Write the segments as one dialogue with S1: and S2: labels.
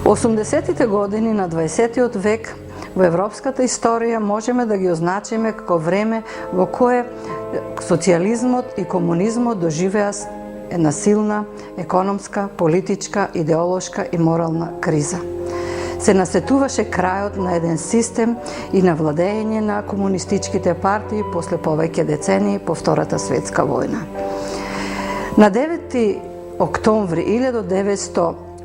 S1: 80-тите години на 20-тиот век во европската историја можеме да ги означиме како време во кое социјализмот и комунизмот доживеа една силна економска, политичка, идеолошка и морална криза. Се насетуваше крајот на еден систем и на владење на комунистичките партии после повеќе децении по Втората светска војна. На 9 октомври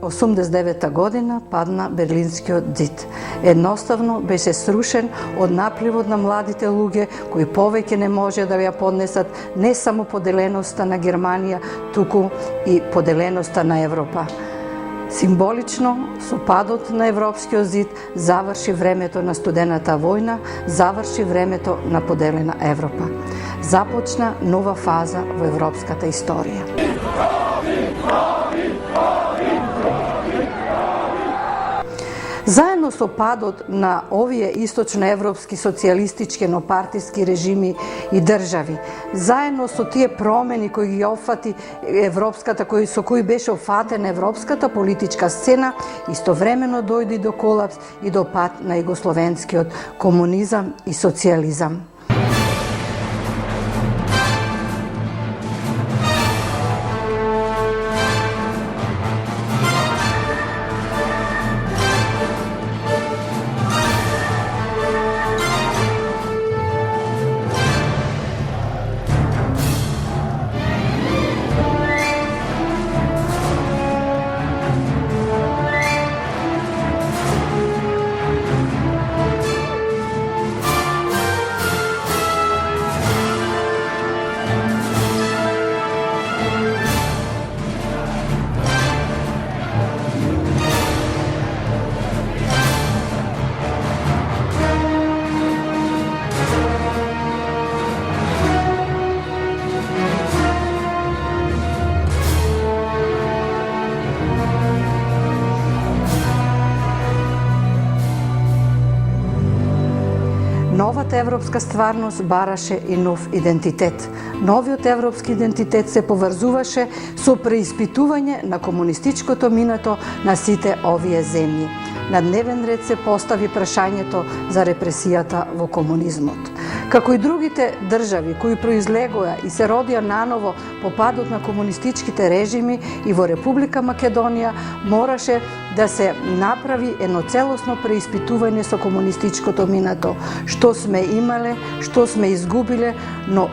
S1: 1989 година падна Берлинскиот ѕид. Едноставно беше срушен од напливот на младите луѓе кои повеќе не може да ја поднесат не само поделеноста на Германија, туку и поделеноста на Европа. Символично, со падот на Европскиот зид заврши времето на студената војна, заврши времето на поделена Европа. Започна нова фаза во европската историја. Заедно со падот на овие источноевропски социјалистички еднопартиски режими и држави, заедно со тие промени кои ги опфати европската, со кои беше опфатена европската политичка сцена, истовремено дојде до колапс и до пад на југословенскиот комунизам и социјализам. Новата европска стварност бараше и нов идентитет. Новиот европски идентитет се поврзуваше со преиспитување на комунистичкото минато на сите овие земји. На дневен ред се постави прашањето за репресијата во комунизмот. Како и другите држави кои произлегоа и се родија наново по падот на комунистичките режими, и во Република Македонија мораше да се направи едно целосно преиспитување со комунистичкото минато, што сме имале, што сме изгубиле, но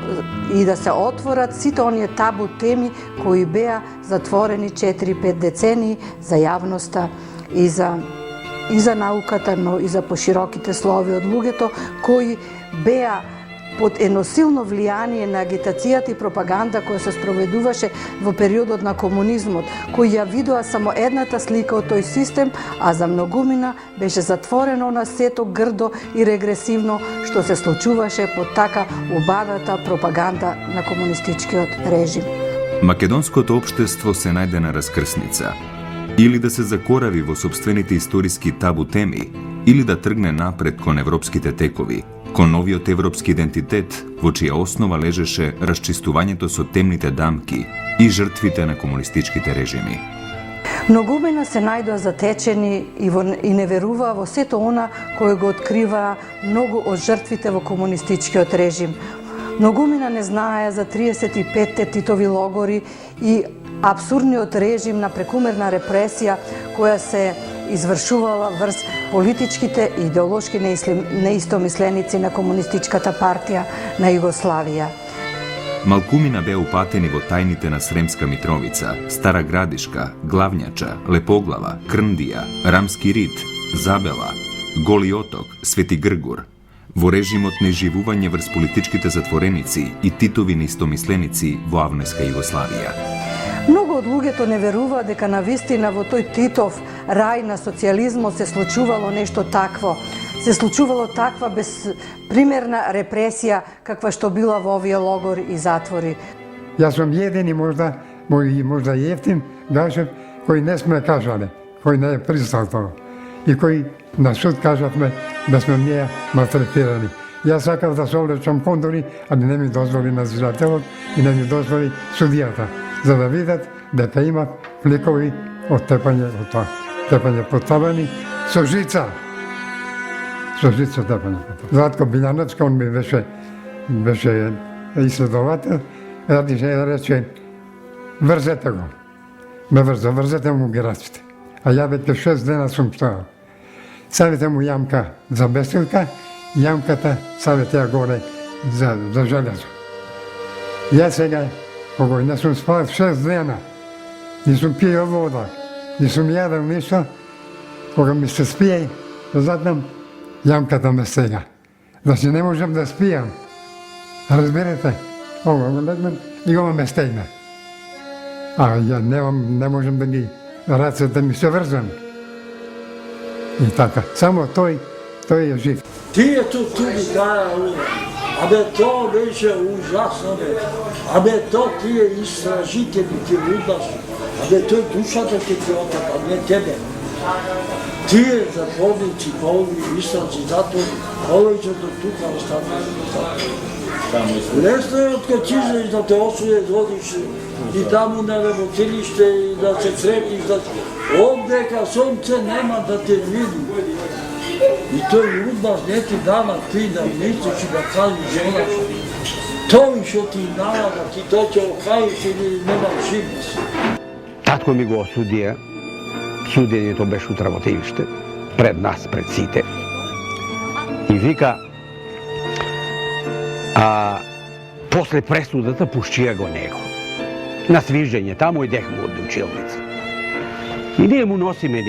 S1: и да се отворат сите оние табу теми кои беа затворени 4-5 децении за јавноста и за науката, но и за пошироките слови од луѓето кои беа под едно силно влијание на агитацијата и пропаганда која се спроведуваше во периодот на комунизмот, кои ја видоа само едната слика од тој систем, а за многумина беше затворено на сето грдо и регресивно што се случуваше под така убавата пропаганда на комунистичкиот режим.
S2: Македонското општество се најде на раскрсница. Или да се закорави во собствените историски табу теми, или да тргне напред кон европските текови, кон новиот европски идентитет, во чија основа лежеше расчистувањето со темните дамки и жртвите на комунистичките режими.
S1: Многумина се најдоа затечени и не веруваа во сето она кое го откриваа многу од жртвите во комунистичкиот режим. Многумина не знаеа за 35-те Титови логори и абсурдниот режим на прекумерна репресија која се извршувала врз политичките и идеолошки неистомисленици на Комунистичката партија на Југославија.
S2: Малкумина беа упатени во тајните на Сремска Митровица, Стара Градишка, Главњача, Лепоглава, Крндија, Рамски Рид, Забела, Голи Оток, Свети Гргур, во режимот на изживување врз политичките затвореници и Титови неистомисленици во авнеска Југославија.
S1: Многу од луѓето не веруваат дека навистина во тој Титов рај на социјализмот се случувало нешто такво. Се случувало таква безпримерна репресија каква што била во овие логори и затвори.
S3: Јас сум едини можда ефтин гашев кој не сме кажале, кој не е пристал тоа и кој на суд кажавме да сме ние малтретирани. Јас сакав да се облечам кондори, а не ми дозволи надзирателот и не ми дозволи судијата, за да видат дека имат фликови оттепање од тоа. тепање потабани, со жица. Со жица тепање. Златко Билјановски, он ми беше исследовател, рече, врзете го. Ме врзете му ги раците. А ја веќе 6 дена сум стоял. Ставите му јамка за бесилка, јамката ставите ја горе за железо. Ја сега, кога не сум спал 6 дена, не сум пиел вода, не сум јадел ништо, кога ми се спие, задам, јамката ме стега. Значи не можам да спијам. Разберете, ова го легнем и ова ме стегне. А ја не можам да ги рацете ми се врзани. И така, само тој е жив.
S4: Тие тут кажа, абе то беше ужасно, абе то тие истражители ти лудаши, абе тој душата ќе ти отат, а не тебе. Тие затворници, полни истражи, затвори, повеќето тука останали. Лесно е откачиш да те осуде, одиш и таму на работилиште и да се сретиш, овдека сонце нема да те види. И тој удбаш не ти дава ти да мислиш и да кажеш онаш. Тој што ти дава да ти тој ќе окажеш или нема живност.
S5: Татко ми го осудија, судењето беше утре во тивиште, пред нас, пред сите. И вика, после пресудата пушчија го него. На свижење, таму идехме од училница. И ние му носиме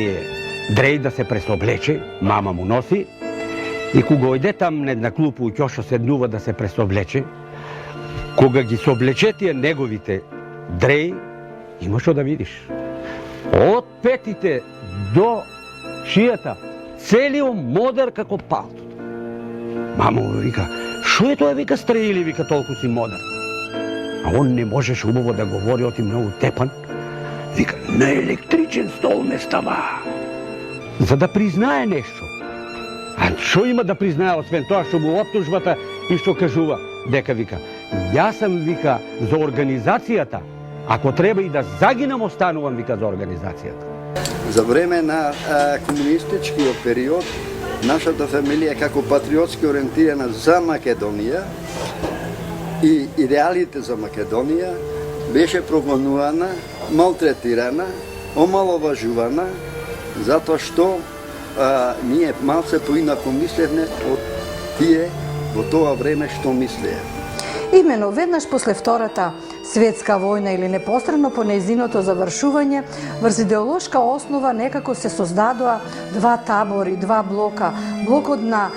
S5: дреј да се пресоблече, мама му носи, и кога ојде там на една клупа у ќошо седнува да се пресоблече, кога ги соблече тие неговите дреј, има што да видиш. Од петите до шијата, целиот модер како палтото. Мама му вика, шо е тоа, вика, стреили, вика, толку си модер. А он не можеше убаво да говори, оти многу тепан. Вика, на електричен стол ме става. За да признае нешто. А шо има да признае, освен тоа што му оптужбата и што кажува? Дека, вика, јас сам, вика, за организацијата. Ако треба и да загинам, останувам, вика, за организацијата.
S6: За време на комунистичкиот период, нашата фамилија како патриотски ориентирана за Македонија и идеалите за Македонија беше прогонувана, малтретирана, омаловажувана, затоа што ние малце поинако мислевме од тие во тоа време што мислеа.
S1: Имено веднаш после Втората светска војна или непосредно по нејзиното завршување, врз идеолошка основа некако се создадоа два табори, два блока. Блокот на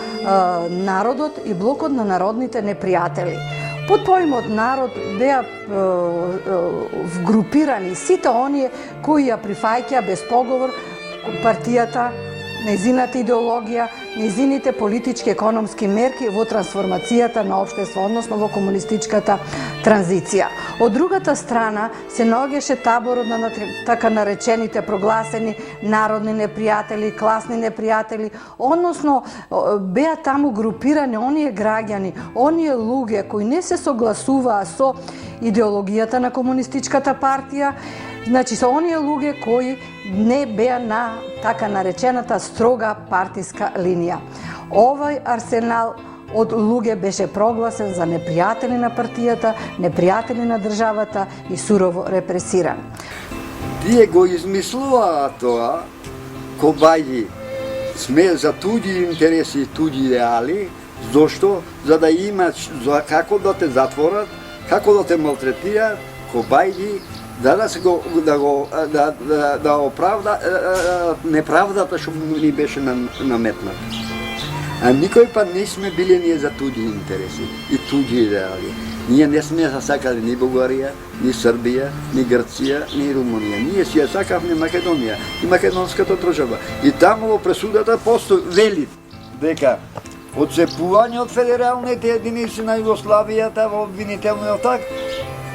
S1: народот и блокот на народните непријатели. Под поимот народ беа вгрупирани сите оние кои ја прифаќаа без поговор партијата, нејзината идеологија, нејзините политички економски мерки во трансформацијата на општество, односно во комунистичката транзиција. Од другата страна се наоѓаше таборот на така наречените прогласени народни непријатели, класни непријатели, односно беа таму групирани оние граѓани, оние луѓе кои не се согласуваа со идеологијата на комунистичката партија, значи со оние луѓе кои не беа на така наречената строга партиска линија. Овој арсенал од луѓе беше прогласен за непријатели на партијата, непријатели на државата и сурово репресиран.
S6: Тие го измислуваа тоа, кобаји сме за туѓи интереси и туѓи идеали, зошто? За да имат како да те затворат, како да те малтретираат, кобаји да оправда неправдата што ни беше наметната. А никој пат не сме били ние за туѓи интереси и туѓи идеали. Ние не сме сакали ни Бугарија, ни Србија, ни Грција, ни Румунија. Ние си ја сакавме Македонија и македонската држава. И таму во пресудата вели дека одцепување од федералните единици на Југославијата во обвинителниот акт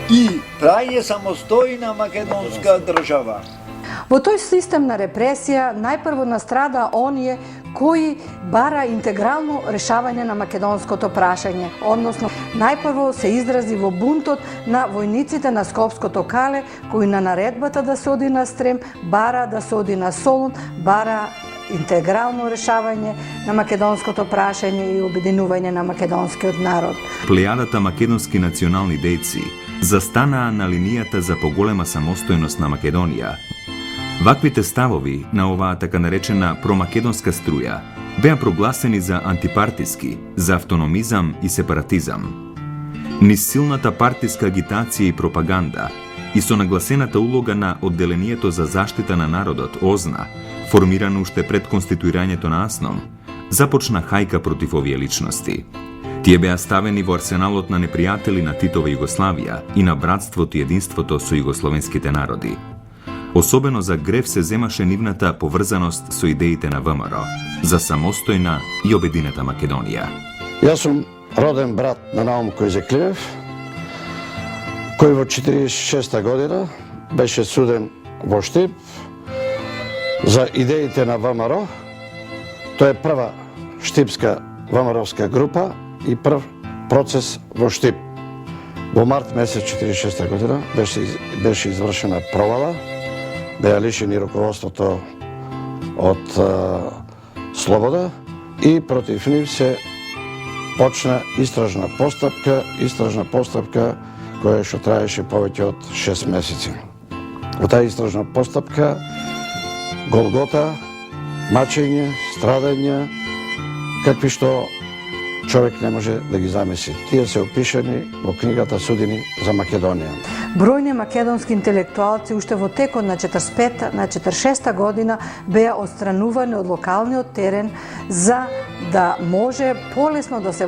S6: и праје самостојна македонска држава.
S1: Во тој систем на репресија најпрво настрада оние кој бара интегрално решавање на македонското прашање, односно најпрво се изрази во бунтот на војниците на Скопското кале, кои на наредбата да се оди на Стрем бара да се оди на Солун, бара интегрално решавање на македонското прашање и обединување на македонскиот народ.
S2: Плејадата македонски национални дејци застанаа на линијата за поголема самостојност на Македонија. Ваквите ставови на оваа така наречена промакедонска струја беа прогласени за антипартиски, за автономизам и сепаратизам. Низ силната партиска агитација и пропаганда и со нагласената улога на одделението за заштита на народот ОЗНА, формирано уште пред конституирањето на АСНОМ, започна хајка против овие личности. Тие беа ставени во арсеналот на непријатели на Титова Југославија и на братството и единството со југословенските народи. Особено за грев се земаше нивната поврзаност со идеите на ВМРО, за самостојна и обединета Македонија.
S7: Јас сум роден брат на Наум Којзеклиев, кој во 46 година беше суден во Штип за идеите на ВМРО. Тоа е прва штипска ВМРО-вска група и прв процес во Штип. Во март месец 46 година беше извршена провала, беа лишени руководството од слобода и против нив се почна истражна постапка која што траеше повеќе од 6 месеци. Во таа истражна постапка голгота, мачење, страдање, какви што човек не може да ги замисли. Тие се опишани во книгата Судини за Македонија.
S1: Бројни македонски интелектуалци уште во текот на 46 година беа отстранувани од локалниот терен за да може полесно да се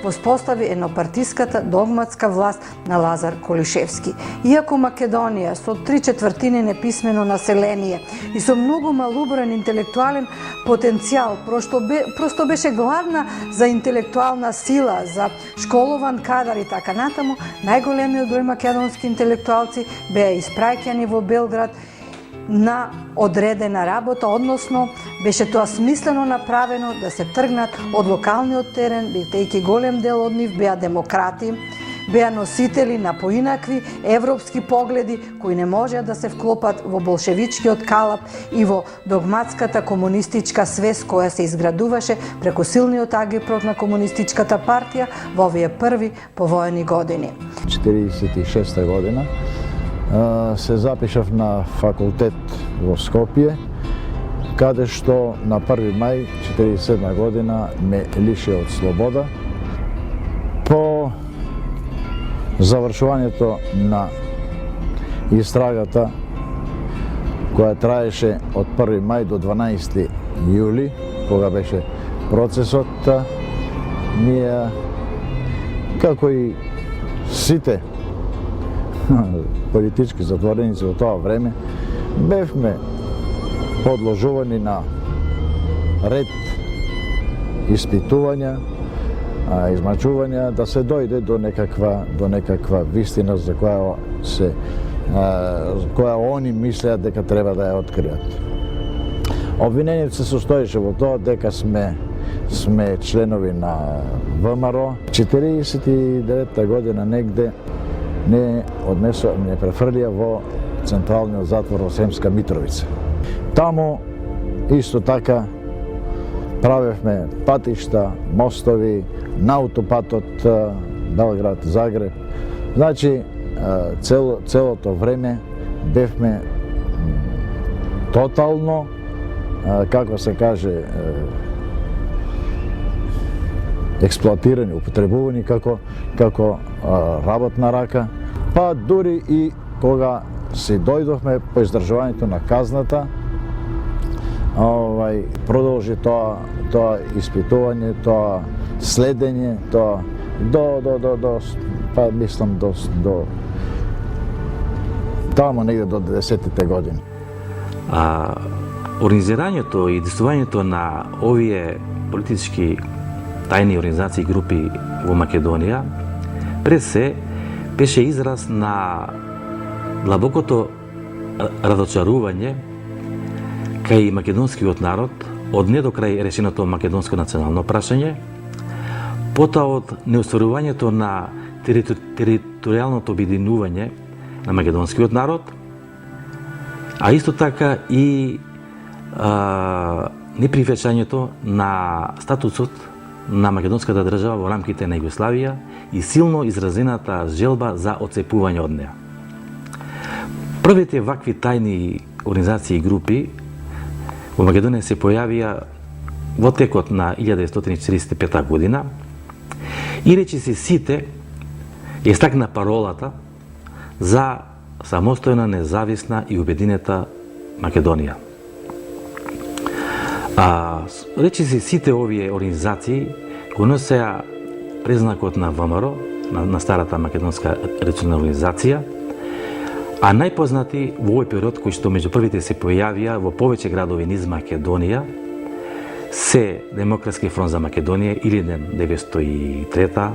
S1: воспостави еднопартиската догматска власт на Лазар Колишевски. Иако Македонија со 3/4 неписмено население и со многу малуброен интелектуален потенцијал, просто беше гладна за интелектуална сила, за школован кадар и така натаму, најголемиот број македонски интелектуалци беа испраќани во Белград на одредена работа, односно беше тоа смислено направено да се тргнат од локалниот терен, бидејќи голем дел од нив беа демократи, беа носители на поинакви европски погледи кои не можеа да се вклопат во болшевичкиот калап и во догматската комунистичка свест која се изградуваше преку силниот агитпрот на комунистичката партија во овие први повоени години.
S8: 46 година се запишав на факултет во Скопје, каде што на 1. мај 47 година ме лиши од слобода. По завршувањето на истрагата, која траеше од 1. мај до 12. јули, кога беше процесот, ние, како и сите политички затвореници во тоа време, бевме подложувани на ред испитувања, измачувања, да се дојде до некаква вистина за која они мислеат дека треба да ја откријат. Обвинението се состоеше во тоа дека сме членови на ВМРО. 49 година негде не префрлија во централниот затвор во Сремска Митровица. Таму исто така правевме патишта, мостови, на аутопатот Белград-Загреб. Значи, целото време бевме тотално, како се каже, експлоатирани, употребувани како работна рака. Па дури и кога се дојдовме по издржувањето на казната, продолжи тоа испитување, тоа следење, тоа па мислам до таму негде до 90-тите години.
S9: Организирањето и действувањето на овие политички тајни организации и групи во Македонија пред се беше израз на длабокото разочарување кај македонскиот народ од не до крај решеното македонско национално прашање, потоа од неостварувањето на територијалното обединување на македонскиот народ, а исто така и неприфаќањето на статусот на македонската држава во рамките на Југославија и силно изразената желба за отцепување од неа. Првите вакви тајни организации и групи во Македонија се појавија во текот на 1945 година и речиси сите ја стакна паролата за самостојна, независна и обединета Македонија. Речиси сите овие организации го носеа признакот на ВМРО, на старата македонска регионална организација, а најпознати во овој период, кои што меѓу првите се појавија во повеќе градови низ Македонија, се Демократски фронт за Македонија или 903,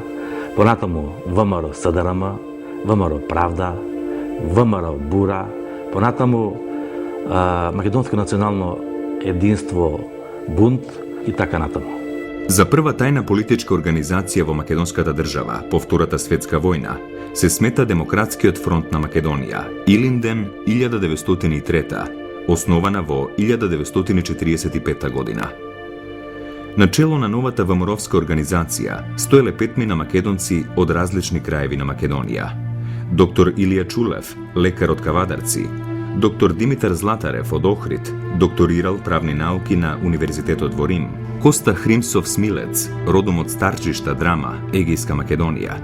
S9: понатаму ВМРО СДРМ, ВМРО Правда, ВМРО Бура, понатаму Македонско национално единство Бунт и така натаму.
S2: За прва тајна политичка организација во македонската држава по Втората светска војна се смета Демократскиот фронт на Македонија, Илинден 1903, основана во 1945 година. На чело на новата ВМРО-вска организација стоеле 5 македонци од различни краеви на Македонија. Доктор Илија Чулев, лекар од Кавадарци, доктор Димитар Златарев од Охрид, докторирал правни науки на Универзитетот во Рим, Коста Хримсов Смилец, родом од Старчишта Драма, Егејска Македонија,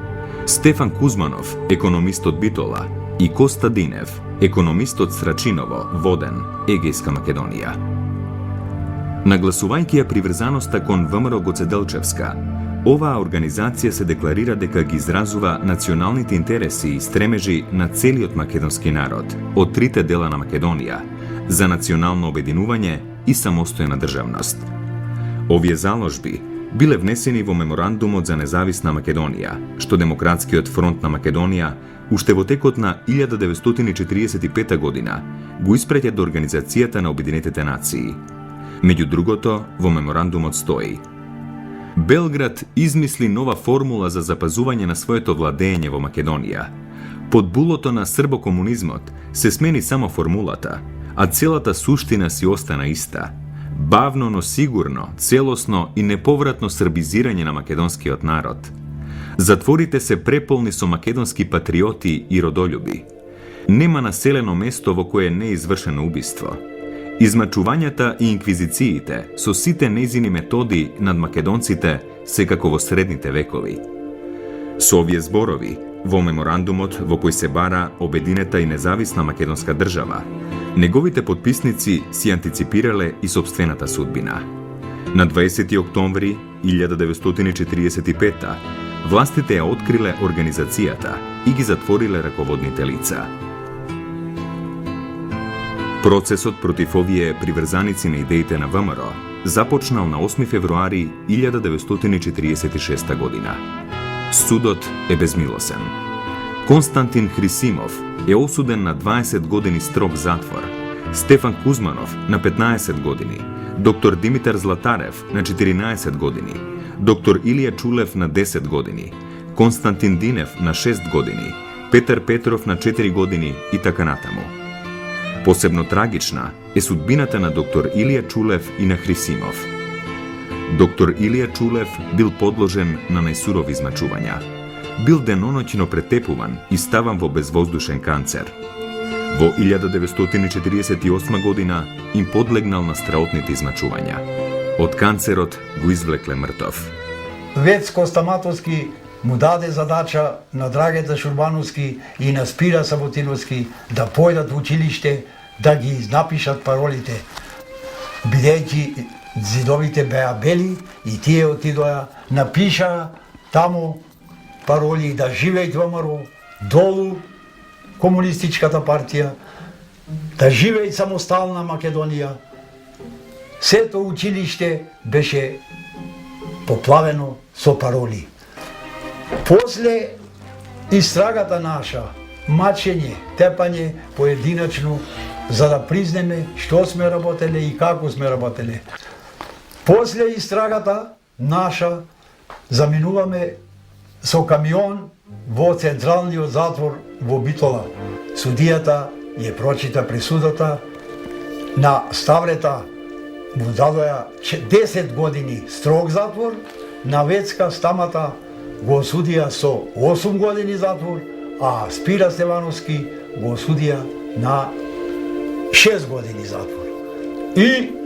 S2: Стефан Кузманов, економист од Битола, и Коста Динев, економист од Срачиново, Воден, Егејска Македонија. Нагласувајќи ја приврзаноста кон ВМРО Гоцеделчевска, оваа организација се декларира дека ги изразува националните интереси и стремежи на целиот македонски народ од трите дела на Македонија за национално обединување и самостојна државност. Овие заложби биле внесени во меморандумот за независна Македонија, што Демократскиот фронт на Македонија уште во текот на 1945 година го испраќа до Организацијата на Обединетите нации. Меѓу другото, во меморандумот стои: Белград измисли нова формула за запазување на своето владење во Македонија. Под булото на србокомунизмот се смени само формулата, а целата суштина си остана иста. Бавно, но сигурно, целосно и неповратно србизирање на македонскиот народ. Затворите се преполни со македонски патриоти и родолюби. Нема населено место во кое не е извршено убиство. Измачувањата и инквизициите со сите нејзини методи над македонците се како во средните векови. Со овие зборови, во меморандумот во кој се бара обединета и независна македонска држава, неговите потписници си антиципирале и собствената судбина. На 20 октомври 1945 властите ја откриле организацијата и ги затвориле раководните лица. Процесот против овие приврзаници на идеите на ВМРО започнал на 8 февруари 1946 година. Судот е безмилосен. Константин Хрисимов е осуден на 20 години строг затвор, Стефан Кузманов на 15 години, доктор Димитар Златарев на 14 години, доктор Илија Чулев на 10 години, Константин Динев на 6 години, Петар Петров на 4 години и така натаму. Посебно трагична е судбината на доктор Илија Чулев и на Хрисимов. Доктор Илија Чулев бил подложен на најсурови измачувања. Бил деноноќно претепуван и ставан во безвоздушен канцер. Во 1948 година им подлегнал на страотните измачувања. Од канцерот го извлекле мртов.
S10: Вецко Стаматовски му даде задача на Драгета Шурбановски и на Спира Саботиновски да појдат во училиште да ги напишат паролите. Бидејќи зидовите беа бели и тие отидоа, напиша таму пароли да живеј ВМРО, долу комунистичката партија, да живеј самостална Македонија. Сето училиште беше поплавено со пароли. После истрагата наша, мачење, тепање поединачно, за да признеме што сме работеле и како сме работеле. После истрагата наша заминуваме со камион во централниот затвор во Битола. Судијата ја прочита присудата, на Ставрета му дадоја 10 години строг затвор, на Вецка Стамата го осудија со 8 години затвор, а Спира Стевановски го осудија на 6 години затвор. И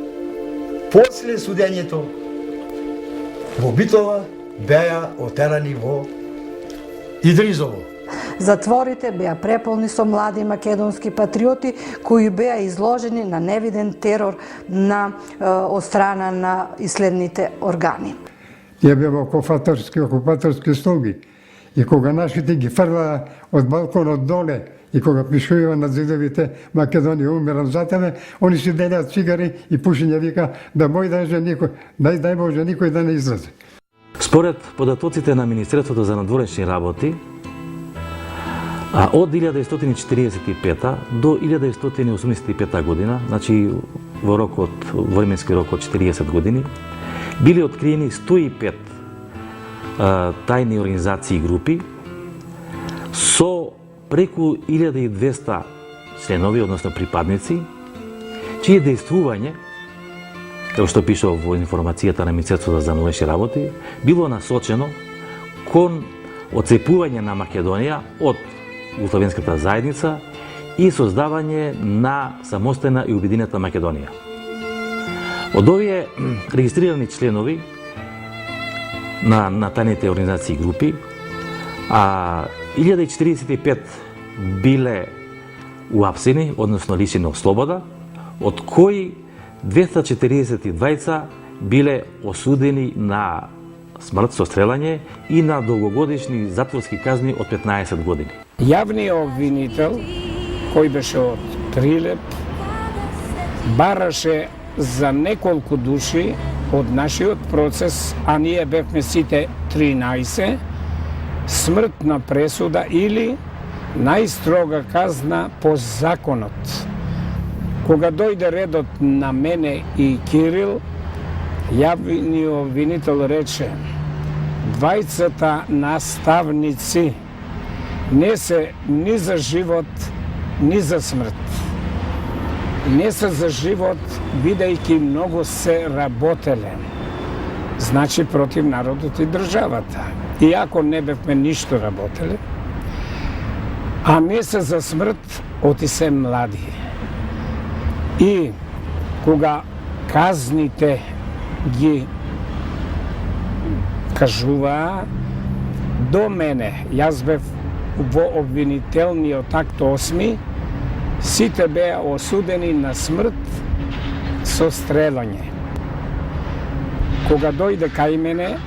S10: после судењето во Битола беа отерани во Идризово.
S1: Затворите беа преполни со млади македонски патриоти кои беа изложени на невиден терор од страна на исследните органи.
S3: Тие беа окупаторски слуги. И кога нашите ги фрлаа од балконот доле и кога пишуваат на зидовите Македонија умирам за тебе, они си делеат цигари и пушење, вика да мој дај Боже никој да не излезе.
S9: Според податоците на Министерството за надворешни работи, од 1945 до 1985 година, значи во временски рок од 40 години, били откриени 105 тајни организации и групи со преку 1200 членови, односно припадници, чие дејствување, како што пише во информацијата на Министерството за надворешни работи, било насочено кон оцепување на Македонија од Југословенската заедница и создавање на самостојна и обединета Македонија. Од овие регистрирани членови на тајните организации и групи, 1045 биле уапсени, односно лишени од слобода, од кои 242 биле осудени на смрт со стрелање и на долгогодишни затворски казни од 15 години.
S11: Јавниот обвинител, кој беше од Прилеп, бараше за неколку души од нашиот процес, а ние бевме сите 13, смртна пресуда или најстрога казна по законот. Кога дојде редот на мене и Кирил, јавниот обвинител рече: двајцата наставници не се ни за живот, ни за смрт. Не се за живот, бидејќи многу се работеле. Значи против народот и државата. Иако не бевме ништо работеле, а не се за смрт, оти се млади. И кога казните ги кажуваа до мене, јас бев во обвинителниот акт 8, сите беа осудени на смрт со стрелање. Кога дојде кај мене,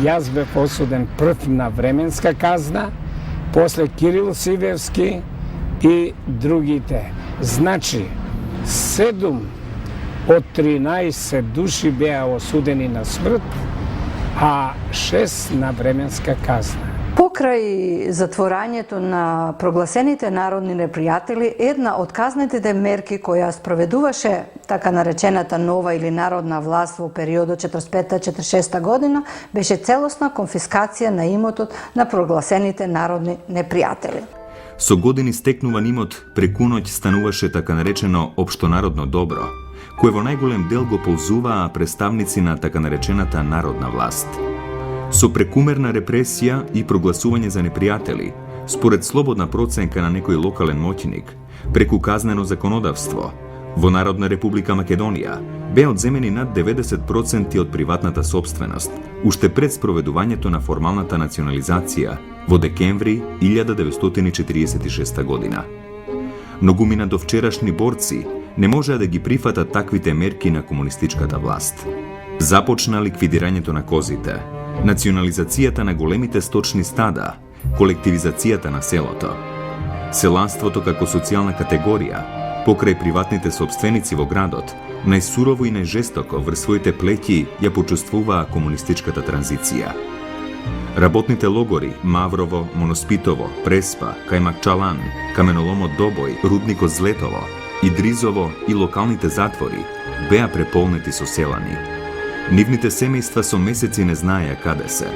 S11: јас бев осуден прв на временска казна, после Кирил Сивевски и другите. Значи, 7 од 13 души беа осудени на смрт, а 6 на временска казна.
S1: Покрај затворањето на прогласените народни непријатели, една од казнетите мерки која спроведуваше така наречената нова или народна власт во периодот 45-46 година беше целосна конфискација на имотот на прогласените народни непријатели.
S2: Со години стекнуван имот преку ноќ стануваше така наречено општонародно добро, кое во најголем дел го ползуваа представници на така наречената народна власт. Со прекумерна репресија и прогласување за непријатели, според слободна проценка на некој локален моќник, преку казнено законодавство, во Народна република Македонија беа одземени над 90% од приватната собственост, уште пред спроведувањето на формалната национализација во декември 1946 година. Многумина до вчерашни борци не можеа да ги прифатат таквите мерки на комунистичката власт. Започна ликвидирањето на козите, национализацијата на големите сточни стада, колективизацијата на селото. Селанството како социјална категорија, покрај приватните собственици во градот, најсурово и најжестоко врз своите плеќи ја почувствуваа комунистичката транзиција. Работните логори Маврово, Моноспитово, Преспа, Кајмакчалан, каменоломот Добој, рудникот Злетово, Идризово и локалните затвори беа преполнети со селани. Нивните семејства со месеци не знаеја каде се,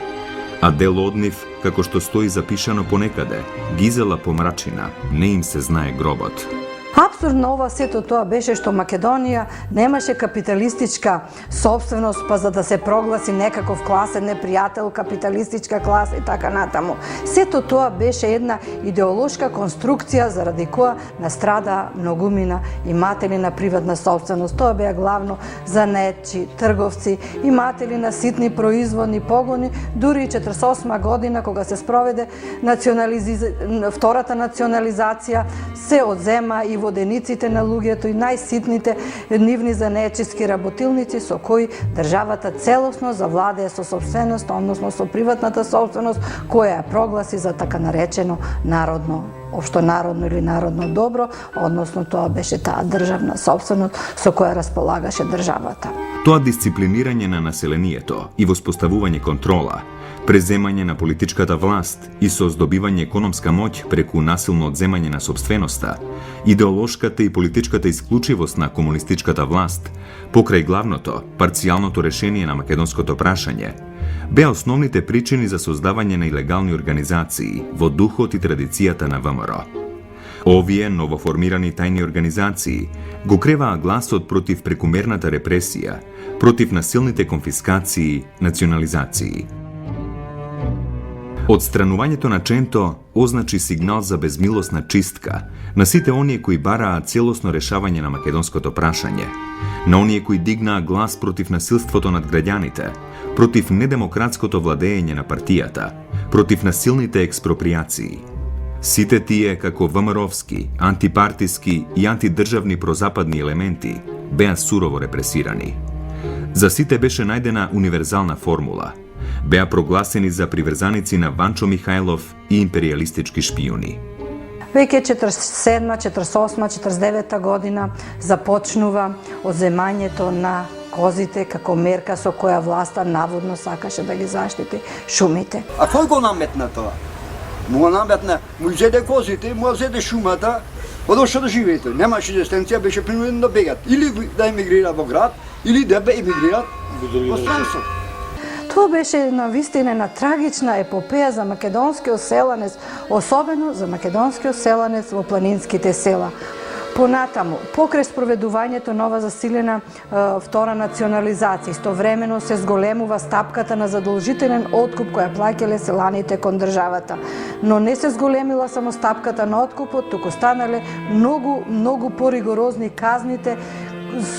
S2: а дел од нив, како што стои запишано понекаде, гизела помрачина, не им се знае гробот.
S1: Апсурдно ова сето тоа беше што Македонија немаше капиталистичка собственост, па за да се прогласи некаков класен непријател, капиталистичка класа и така натаму. Сето тоа беше една идеолошка конструкција заради која настрада многумина иматели на приватна собственост. Тоа беа главно занаетчи, трговци, иматели на ситни производни погони, дури и 48 година кога се спроведе втората национализација, се одзема и водениците на луѓето и најситните нивни занаетчиски работилници со кои државата целосно завладее со собственост, односно со приватната собственост, која ја прогласи за така наречено народно, општонародно или народно добро, односно тоа беше таа државна собственост со која располагаше државата.
S2: Тоа дисциплинирање на населението и воспоставување контрола, преземање на политичката власт и создобивање економска моќ преку насилно одземање на собственоста, идеолошката и политичката исклучивост на комунистичката власт, покрај главното, парцијалното решение на македонското прашање, беа основните причини за создавање на илегални организации во духот и традицијата на ВМРО. Овие новоформирани тајни организации го креваа гласот против прекумерната репресија, против насилните конфискации, национализации. Отстранувањето на Ченто означи сигнал за безмилосна чистка на сите оние кои бараа целосно решавање на македонското прашање, на оние кои дигнаа глас против насилството над граѓаните, против недемократското владење на партијата, против насилните експроприации. Сите тие, како ВМРО-вски, антипартиски и антидржавни прозападни елементи, беа сурово репресирани. За сите беше најдена универзална формула. Беа прогласени за приврзаници на Ванчо Михајлов и империјалистички шпијуни.
S1: Веќе 47, 48, 49 година започнува одземањето на козите како мерка со која власта наводно сакаше да ги заштити шумите.
S6: А кој го наметна тоа? Му го наметна, му зеде козите, му зеде шумата, одошо да живеете. Немаше existenција, беше принуден да бегат. Или да емигрира во град, или да емигрират во странство.
S1: Тоа беше една вистина трагична епопеја за македонскиот селанец, особено за македонскиот селанец во планинските села. Понатаму, покрај спроведувањето нова засилена втора национализација, истовремено се зголемува стапката на задолжителен откуп која плаќале селаните кон државата. Но не се зголемила само стапката на откупот, туку станале многу поригорозни казните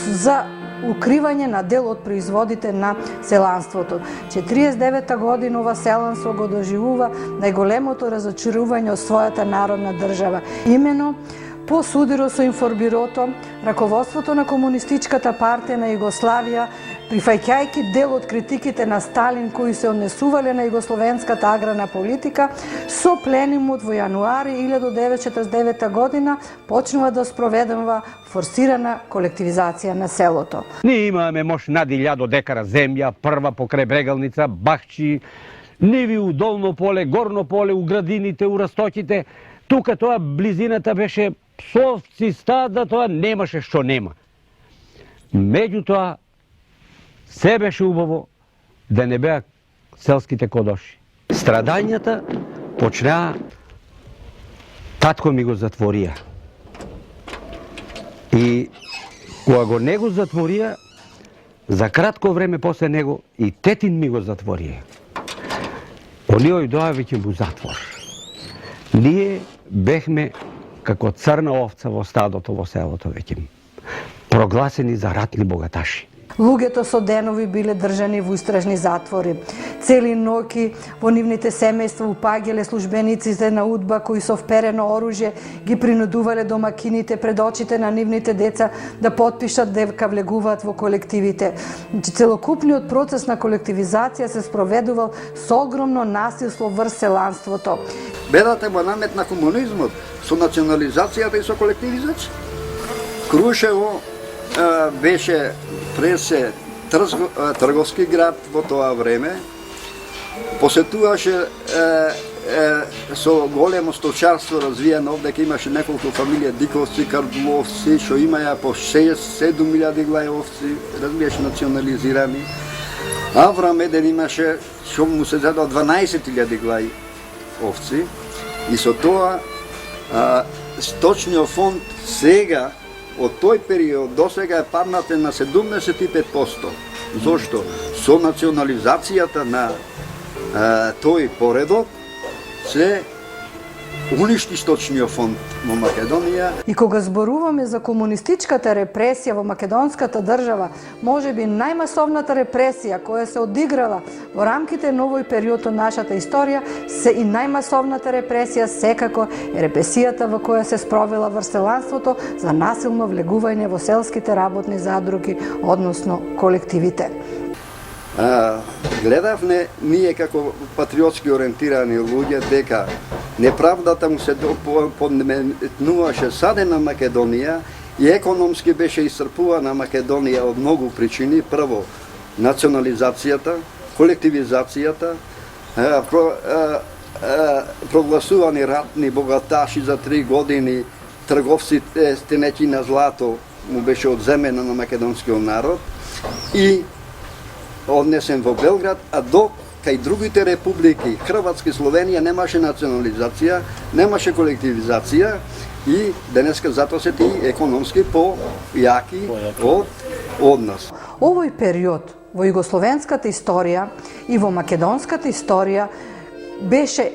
S1: за укривање на дел од производите на селанството. 49 година ова селанство го доживува најголемото разочарување од својата народна држава. Имено по судиро со информбирото, раководството на Комунистичката партија на Југославија, прифаќајќи дел од критиките на Сталин кои се однесувале на југословенската аграрна политика, со пленумот во јануари 1949 година почнува да спроведува форсирана колективизација на селото.
S5: Ние имаме мош над 1000 декара земја, прва покрај Брегалница, Бахчи, ниви у долно поле, горно поле, у градините, у растоките. Тука тоа близината беше псовци, стада, тоа немаше што нема. Меѓутоа, се беше убаво да не беа селските кодоши. Страдањата почнаа, татко ми го затворија. И кога го не го затворија, за кратко време после него и тетин ми го затворија. Оние доа веќе во затвор. Ние бехме како црна овца во стадото во селото веќе, прогласени за ратни богаташи.
S1: Луѓето со денови биле држани во истражни затвори. Цели ноќи во нивните семејства упаѓале службениците на УДБА кои со вперено оружје ги принудувале домакините пред очите на нивните деца да потпишат дека влегуваат во колективите. Целокупниот процес на колективизација се спроведувал со огромно насилство врз селанството.
S6: Бедата во намет на комунизмот со национализацијата и со колективизација. Крушево беше пресе трговски град во тоа време. Посетуваше со големо сточарство развиено, дека имаше неколку фамилија диковци, кардуловци, што имаја по 6-7 илјади глајовци, разбираш, национализирани. Аврам еден имаше, што му се дадо 12.000 глави овци и со тоа сточниот фонд сега, од тој период до сега е паднате на 75%. Зошто? Со национализацијата на тој поредок се уништи сточниот фонд во Македонија.
S1: И кога зборуваме за комунистичката репресија во македонската држава, можеби најмасовната репресија која се одиграла во рамките на овој период од нашата историја, се и најмасовната репресија секако е репресијата во која се спровела врселанството за насилно влегување во селските работни задруги, односно колективите.
S6: Гледавме ние како патриотски ориентирани луѓе дека неправдата му се подметнуваше саде на Македонија и економски беше исцрпувана Македонија од многу причини. Прво, национализацијата, колективизацијата, прогласувани ратни богаташи за 3 години, трговците стенеќи на злато му беше одземено на македонскиот народ и однесен во Белград, а до кај другите републики, Хрватска и Словенија, немаше национализација, немаше колективизација и денеска затоа се ти економски појаки од нас.
S1: Овој период во југословенската историја и во македонската историја беше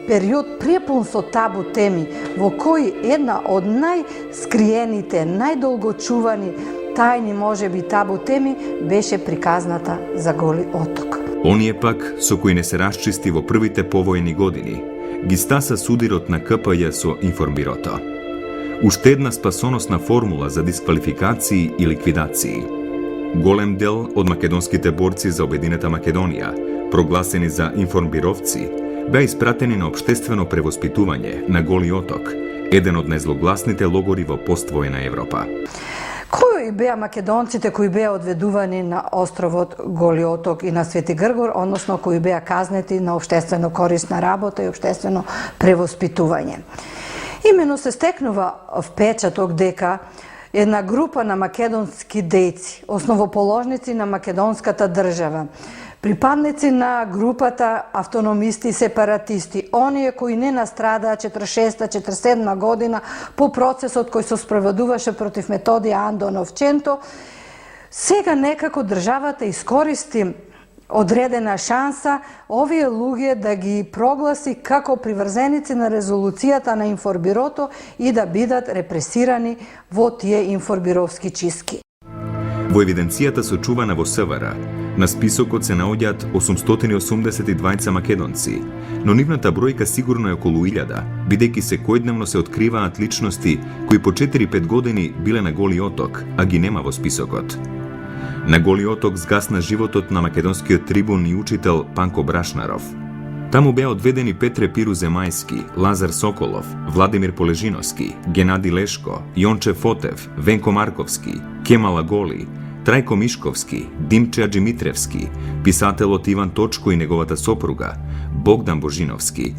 S1: период препун со табу теми, во кој една од најскриените, најдолгочувани тајни, можеби табу теми, беше приказната за Голи оток.
S2: Оние пак, со кои не се расчисти во првите повојни години, ги стаса судирот на КПЈ со информбирото. Уште една спасоносна формула за дисквалификации и ликвидации. Голем дел од македонските борци за обединета Македонија, прогласени за информбировци, беа испратени на општествено превоспитување на Голи оток, еден од најзлогласните логори во поствоена Европа.
S1: Кои беа македонците кои беа одведувани на островот Голи оток и на Свети Гргор, односно кои беа казнети на општествено корисна работа и општествено превоспитување? Имено се стекнува впечаток дека една група на македонски дејци, основоположници на македонската држава, припадници на групата автономисти и сепаратисти, оние кои не настрадаа 46-47 година по процесот кој се спроведуваше против Методија Андонов Ченто, сега некако државата искористи одредена шанса овие луѓе да ги прогласи како приврзеници на резолуцијата на информбирото и да бидат репресирани во тие информбировски чистки.
S2: Во евиденцијата сочувана во СВР, на списокот се наоѓаат 882 македонци, но нивната бројка сигурно е околу 1000, бидејќи секојдневно се откриваат личности кои по 4-5 години биле на Голи оток, а ги нема во списокот. На Голи оток згасна животот на македонскиот трибун и учител Панко Брашнаров. Таму беа одведени Петре Пиру Земајски, Лазар Соколов, Владимир Полежиновски, Генади Лешко, Јонче Фотев, Венко Марковски, Кемала Голи, Трајко Мишковски, Димче Аджимитревски, писателот Иван Точко и неговата сопруга, Богдан Божиновски.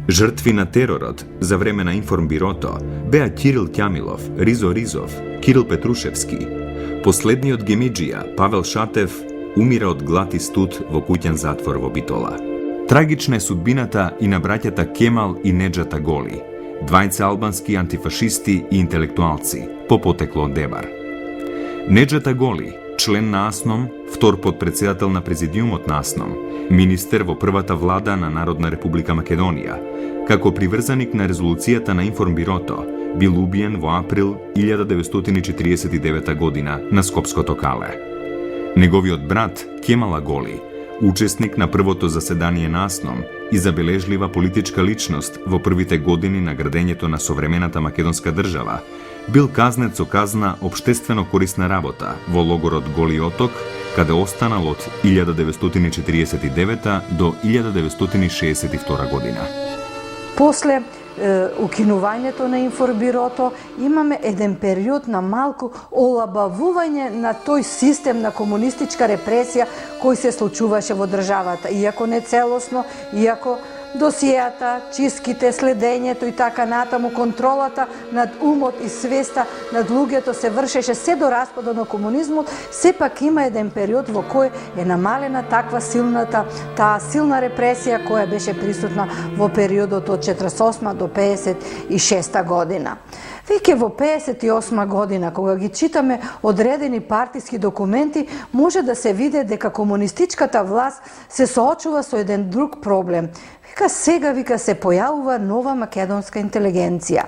S2: Жртви на теророт за време на информбирото беа Кирил Ќамилов, Ризо Ризов, Кирил Петрушевски. Последниот гемиџија, Павел Шатев, умира од глад и студ во куќен затвор во Битола. Трагична е судбината и на браќата Кемал и Неджата Голи, двајца албански антифашисти и интелектуалци, по потекло од Дебар. Неджата Голи, член на АСНОМ, втор подпредседател на президиумот на АСНОМ, министер во првата влада на Народна република Македонија, како приврзаник на резолуцијата на информбирото, бил убиен во април 1949 година на Скопското Кале. Неговиот брат, Кемала Голи, учесник на првото заседание на АСНОМ и забележлива политичка личност во првите години на градењето на современата македонска држава, бил казнет со казна општествено корисна работа во логорот Голи оток, каде останал од 1949 до 1962 година.
S1: После укинувањето на информбирото имаме еден период на малку олабавување на тој систем на комунистичка репресија кој се случуваше во државата, иако не целосно, иако Досијата, чистките, следењето и така натаму, контролата над умот и свеста над луѓето се вршеше се до распадот на комунизмот, сепак има еден период во кој е намалена таа силна репресија која беше присутна во периодот од 48 до 56 година. Веќе во 58 година, кога ги читаме одредени партиски документи, може да се види дека комунистичката власт се соочува со еден друг проблем. Сега се појавува нова македонска интелигенција.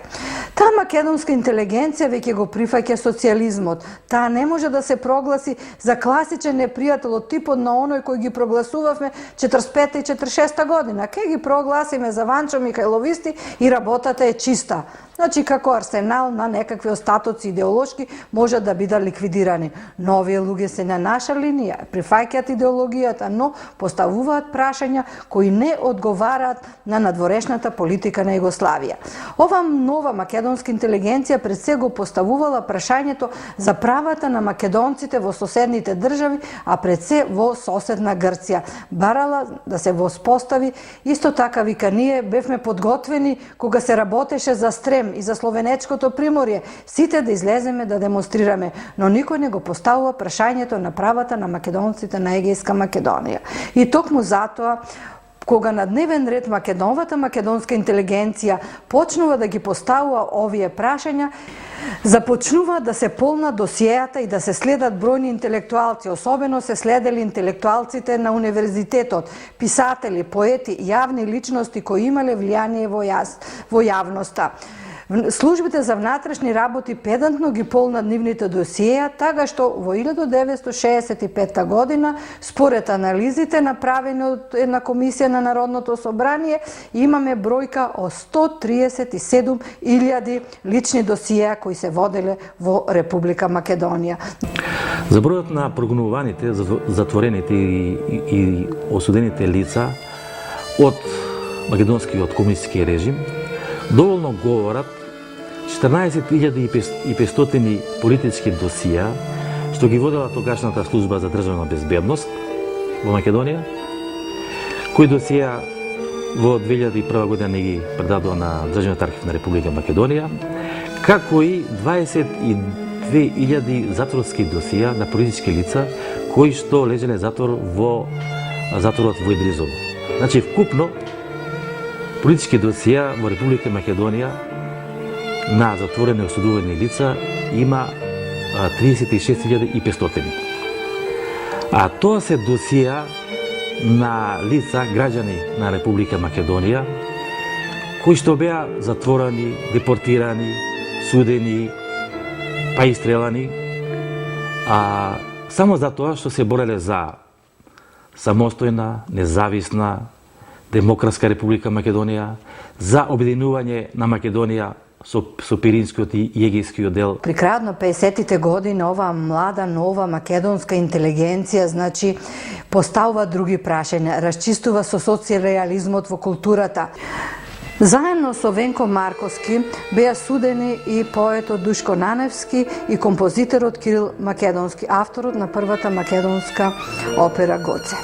S1: Таа македонска интелигенција веќе го прифаќа социјализмот. Таа не може да се прогласи за класичен непријател од типот на оној кој ги прогласувавме 45 и 46 година. Ке ги прогласиме за Ванчо Михајловисти и работата е чиста. Значи, како арсенал на некакви остатоци идеолошки може да бидат ликвидирани. Но овие луѓе се на наша линија, прифаќаат идеологијата, но поставуваат прашања кои не одговараат на надворешната политика на Југославија. Ова нова македонска интелигенција пред се го поставувала прашањето за правата на македонците во соседните држави, а пред се во соседна Грција. Барала да се воспостави, исто така вика ние бевме подготвени кога се работеше за Стрем и за Словенечкото приморје, сите да излеземе да демонстрираме, но никој не го поставува прашањето на правата на македонците на Егејска Македонија. И токму затоа, кога на дневен ред новата македонска интелигенција почнува да ги поставува овие прашања, започнува да се полна досиејата и да се следат бројни интелектуалци, особено се следели интелектуалците на универзитетот, писатели, поети, јавни личности кои имале влијание во јавноста. Службите за внатрешни работи педантно ги полнат нивните досиеја, така што во 1965 година, според анализите направени од една комисија на Народното собрание, имаме бројка од 137.000 лични досиеја кои се воделе во Република Македонија.
S9: За бројот на прогонуваните, затворените и осудените лица од македонскиот комунистички режим доволно говорат 14.500 политички досија што ги водела тогашната служба за државна безбедност во Македонија, кои досија во 2001 година не ги предадува на Државниот архив на Република Македонија, како и 22.000 затворски досија на политички лица кои што лежеле затвор во затворот во Идризово. Значи, вкупно политички досија во Република Македонија на затворени осудувани лица има 36.500. А тоа се досија на лица, граѓани на Република Македонија, кои што беа затворени, депортирани, судени, па и стрелани, само за тоа што се бореле за самостојна, независна, демократска Република Македонија, за обединување на Македонија со Пиринскиот и Егејскиот дел.
S1: При крајот на 50-тите години оваа млада, нова македонска интелигенција, значи, поставува други прашања, расчистува со социјализмот во културата. Заедно со Венко Марковски беа судени и поетот Душко Наневски и композиторот Кирил Македонски, авторот на првата македонска опера Гоце.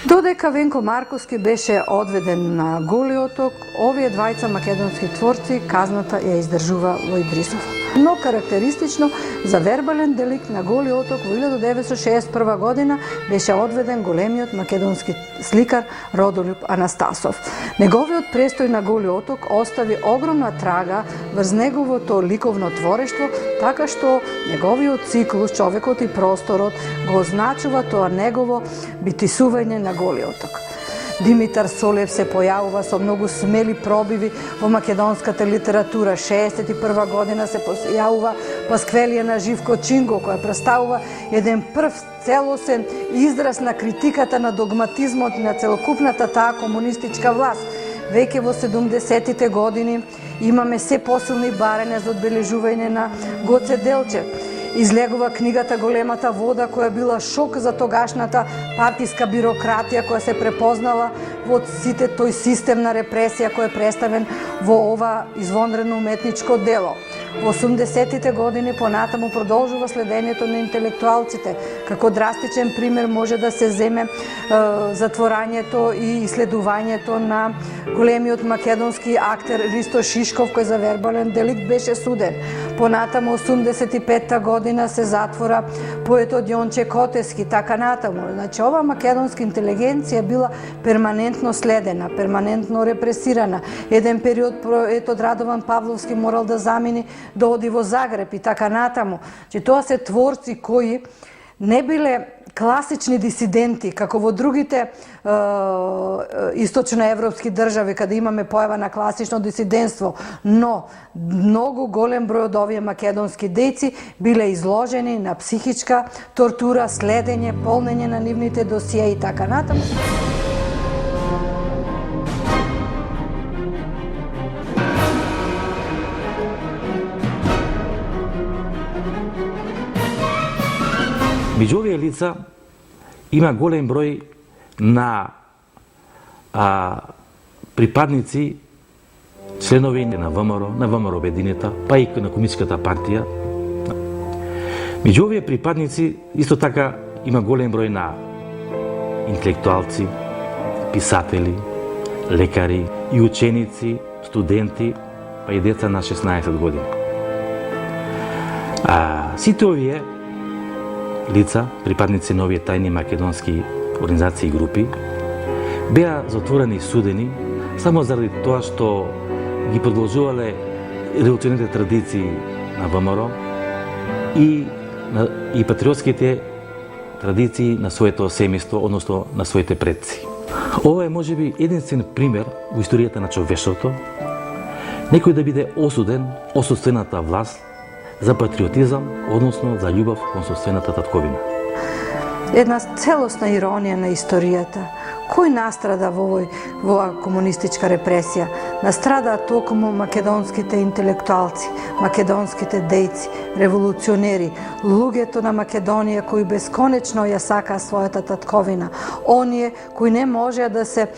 S1: Додека Венко Марковски беше одведен на Голи оток, овие двајца македонски творци казната ја издржува во Идрисово. Но карактеристично за вербален деликт на Голи оток во 1961 година беше одведен големиот македонски сликар Родолюб Анастасов. Неговиот престој на Голи оток остави огромна трага врз неговото ликовно творештво, така што неговиот циклус Човекот и просторот го означува тоа негово битисување на Голи оток. Димитар Солев се појавува со многу смели пробиви во македонската литература. 61 година се појавува Пасквелија на Живко Чинго, која представува еден прв целосен израз на критиката на догматизмот на целокупната таа комунистичка власт. Веќе во 70-тите години имаме се посилни барања за одбележување на Гоце Делчев. Излегува книгата Големата вода, која била шок за тогашната партиска бирократија, која се препознала во сите тој систем на репресија кој е представен во ова извонредно уметничко дело. Во 80-тите години понатаму продолжува следењето на интелектуалците, Како драстичен пример може да се земе затворањето и исследувањето на големиот македонски актер Ристо Шишков, кој за вербален деликт беше суден. Понатаму 85-та година се затвора поетот Јонче Котески, така натаму. Значи, ова македонска интелигенција била перманентно следена, перманентно репресирана. Еден период поетот Радован Павловски морал да замени да оди во Загреб и така натаму. Значи, тоа се творци кои не биле класични дисиденти, како во другите источноевропски држави, каде имаме појава на класично дисидентство, но многу голем број од овие македонски дејци биле изложени на психичка тортура, следење, полнење на нивните досие и така натаму.
S9: Меѓу овие лица има голем број на припадници, членови на ВМРО Обединета, па и на Комунистичката партија. Меѓу овие припадници исто така има голем број на интелектуалци, писатели, лекари и ученици, студенти, па и деца на 16 години. Сите овие лица, припадници на овие тајни македонски организации и групи, беа затворени и судени само заради тоа што ги продолжувале револуционерните традиции на ВМРО и патриотските традиции на своето семејство, односно на своите предци. Ова е можеби единствен пример во историјата на човештвото некој да биде осуден од сопствената власт за патриотизам, односно за љубов кон сопствената татковина.
S1: Една целосна иронија на историјата. Кој настрада во оваа комунистичка репресија? Настрада токму македонските интелектуалци, македонските дејци, револуционери, луѓето на Македонија кои бесконечно ја сакаа својата татковина, оние кои не можеа да се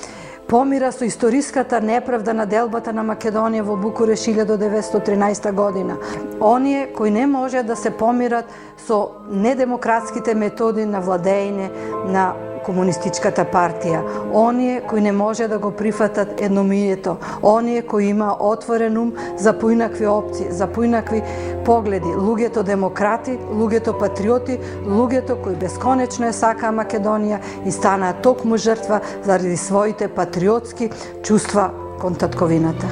S1: помира со историската неправда на делбата на Македонија во Букуреш 1913 година. Оние кои не можеа да се помират со недемократските методи на владење на Комунистичката партија. Оние кои не може да го прифатат едномијето. Оние кои има отворен ум за поинакви опции, за поинакви погледи. Луѓето демократи, луѓето патриоти, луѓето кои бесконечно е сакаа Македонија и станаа токму жртва заради своите патриотски чувства кон татковината.